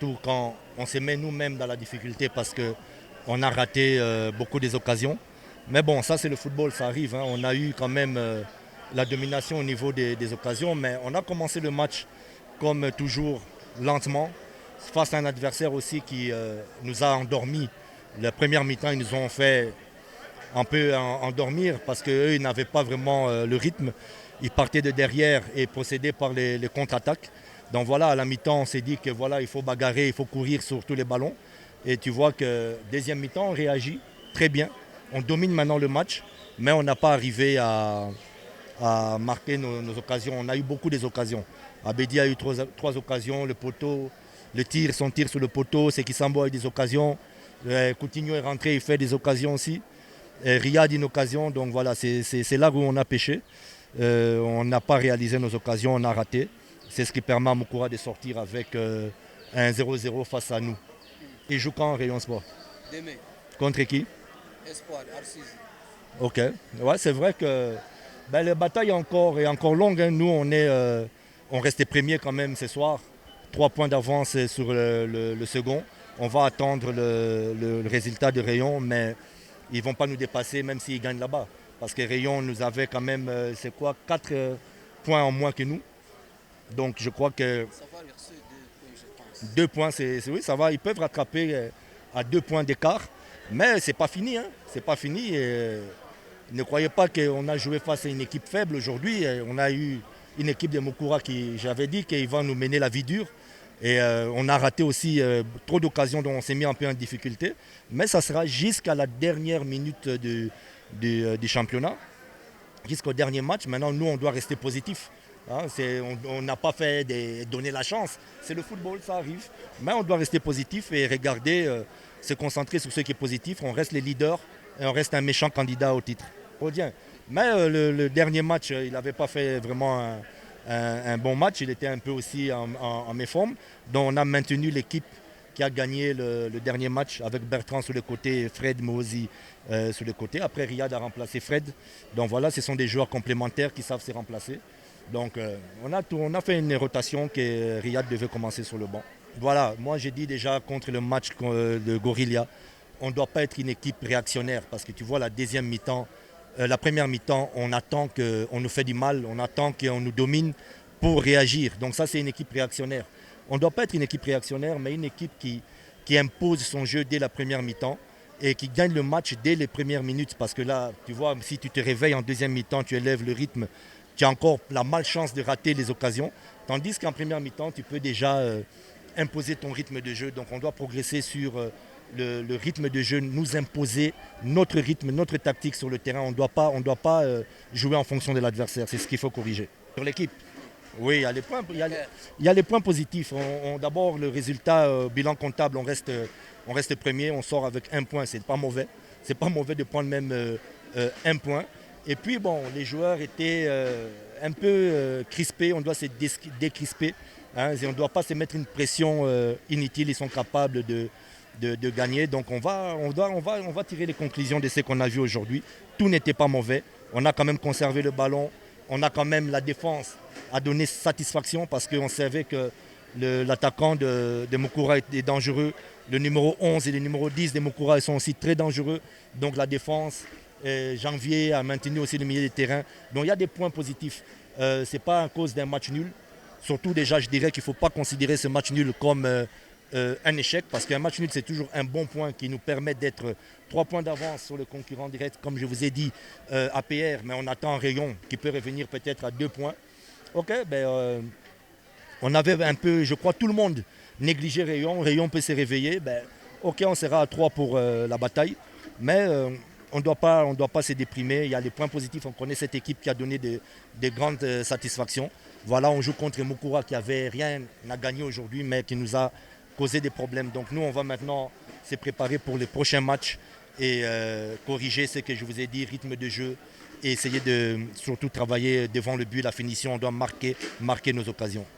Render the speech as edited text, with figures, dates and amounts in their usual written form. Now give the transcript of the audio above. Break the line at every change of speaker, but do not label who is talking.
surtout quand on se met nous-mêmes dans la difficulté parce qu'on a raté beaucoup des occasions. Mais bon, ça c'est le football, ça arrive. Hein. On a eu quand même la domination au niveau des occasions, mais on a commencé le match comme toujours lentement, face à un adversaire aussi qui nous a endormis. La première mi-temps, ils nous ont fait un peu endormir parce qu'eux, ils n'avaient pas vraiment le rythme. Ils partaient de derrière et procédaient par les contre-attaques. Donc voilà, à la mi-temps, on s'est dit que voilà, il faut bagarrer, il faut courir sur tous les ballons. Et tu vois que deuxième mi-temps, on réagit très bien. On domine maintenant le match, mais on n'a pas arrivé à marquer nos occasions. On a eu beaucoup des occasions. Abedi a eu trois occasions, le poteau, son tir sur le poteau, c'est Kisambo a eu des occasions. Coutinho est rentré, il fait des occasions aussi. Riyad une occasion, donc voilà, c'est là où on a pêché. On n'a pas réalisé nos occasions, on a raté. C'est ce qui permet à Moukoura de sortir avec un 0-0 face à nous. Il joue quand en Rayon Sport?
Demain.
Contre qui?
Espoir, Arcis.
Ok. Ouais, c'est vrai que la bataille est encore longue. Hein. Nous, on restait premier quand même ce soir. 3 points d'avance sur le second. On va attendre le résultat de Rayon, mais ils ne vont pas nous dépasser même s'ils gagnent là-bas. Parce que Rayon nous avait quand même, 4 points en moins que nous. Donc je crois que
Ça va verser 2 points, je pense.
2 points, oui, ça va. Ils peuvent rattraper à 2 points d'écart. Mais c'est pas fini. Hein. C'est pas fini. Ne croyez pas qu'on a joué face à une équipe faible aujourd'hui. On a eu une équipe de Moukoura qui, j'avais dit, qu'ils vont nous mener la vie dure. Et on a raté aussi trop d'occasions dont on s'est mis un peu en difficulté. Mais ça sera jusqu'à la dernière minute du championnat, jusqu'au dernier match. Maintenant, nous, on doit rester positif. Hein, on n'a pas fait donner la chance. C'est le football, ça arrive. Mais on doit rester positif et regarder, se concentrer sur ce qui est positif. On reste les leaders et on reste un méchant candidat au titre. Bien. Mais le dernier match, il n'avait pas fait vraiment un bon match. Il était un peu aussi en méforme. Donc on a maintenu l'équipe qui a gagné le dernier match avec Bertrand sur le côté et Fred Mozi sur le côté. Après, Riyad a remplacé Fred. Donc voilà, ce sont des joueurs complémentaires qui savent se remplacer. Donc on a fait une rotation que Riyad devait commencer sur le banc. Voilà, moi j'ai dit déjà contre le match de Gorilla, on ne doit pas être une équipe réactionnaire parce que tu vois la deuxième mi-temps, la première mi-temps, on attend qu'on nous fait du mal, on attend qu'on nous domine pour réagir. Donc ça c'est une équipe réactionnaire. On ne doit pas être une équipe réactionnaire, mais une équipe qui impose son jeu dès la première mi-temps et qui gagne le match dès les premières minutes. Parce que là, tu vois, si tu te réveilles en deuxième mi-temps, tu élèves le rythme, tu as encore la malchance de rater les occasions. Tandis qu'en première mi-temps, tu peux déjà imposer ton rythme de jeu. Donc on doit progresser sur le rythme de jeu, nous imposer notre rythme, notre tactique sur le terrain. On ne doit pas jouer en fonction de l'adversaire. C'est ce qu'il faut corriger. Sur l'équipe, oui, il y a les points, il y a les points positifs. D'abord, le résultat, bilan comptable, on reste premier, on sort avec 1 point. C'est pas mauvais. C'est pas mauvais de prendre même 1 point. Et puis, bon, les joueurs étaient un peu crispés. On doit se décrisper. Hein, on ne doit pas se mettre une pression inutile. Ils sont capables de gagner. Donc, on va tirer les conclusions de ce qu'on a vu aujourd'hui. Tout n'était pas mauvais. On a quand même conservé le ballon. On a quand même la défense à donner satisfaction parce qu'on savait que l'attaquant de Moukoura est dangereux. Le numéro 11 et le numéro 10 de Moukoura sont aussi très dangereux. Donc la défense, Janvier a maintenu aussi le milieu de terrain. Donc il y a des points positifs. Ce n'est pas à cause d'un match nul. Surtout déjà, je dirais qu'il ne faut pas considérer ce match nul comme un échec parce qu'un match nul, c'est toujours un bon point qui nous permet d'être 3 points d'avance sur le concurrent direct, comme je vous ai dit, APR, mais on attend un Rayon qui peut revenir peut-être à 2 points. Ok, on avait un peu, je crois, tout le monde négligé Rayon. Rayon peut se réveiller. Ok, on sera à 3 pour la bataille, mais on ne doit pas se déprimer. Il y a des points positifs. On connaît cette équipe qui a donné de grandes satisfactions. Voilà, on joue contre Moukoura qui n'avait rien à gagner aujourd'hui, mais qui nous a causé des problèmes. Donc nous, on va maintenant se préparer pour les prochains matchs et corriger ce que je vous ai dit, rythme de jeu, et essayer de surtout travailler devant le but, la finition. On doit marquer nos occasions.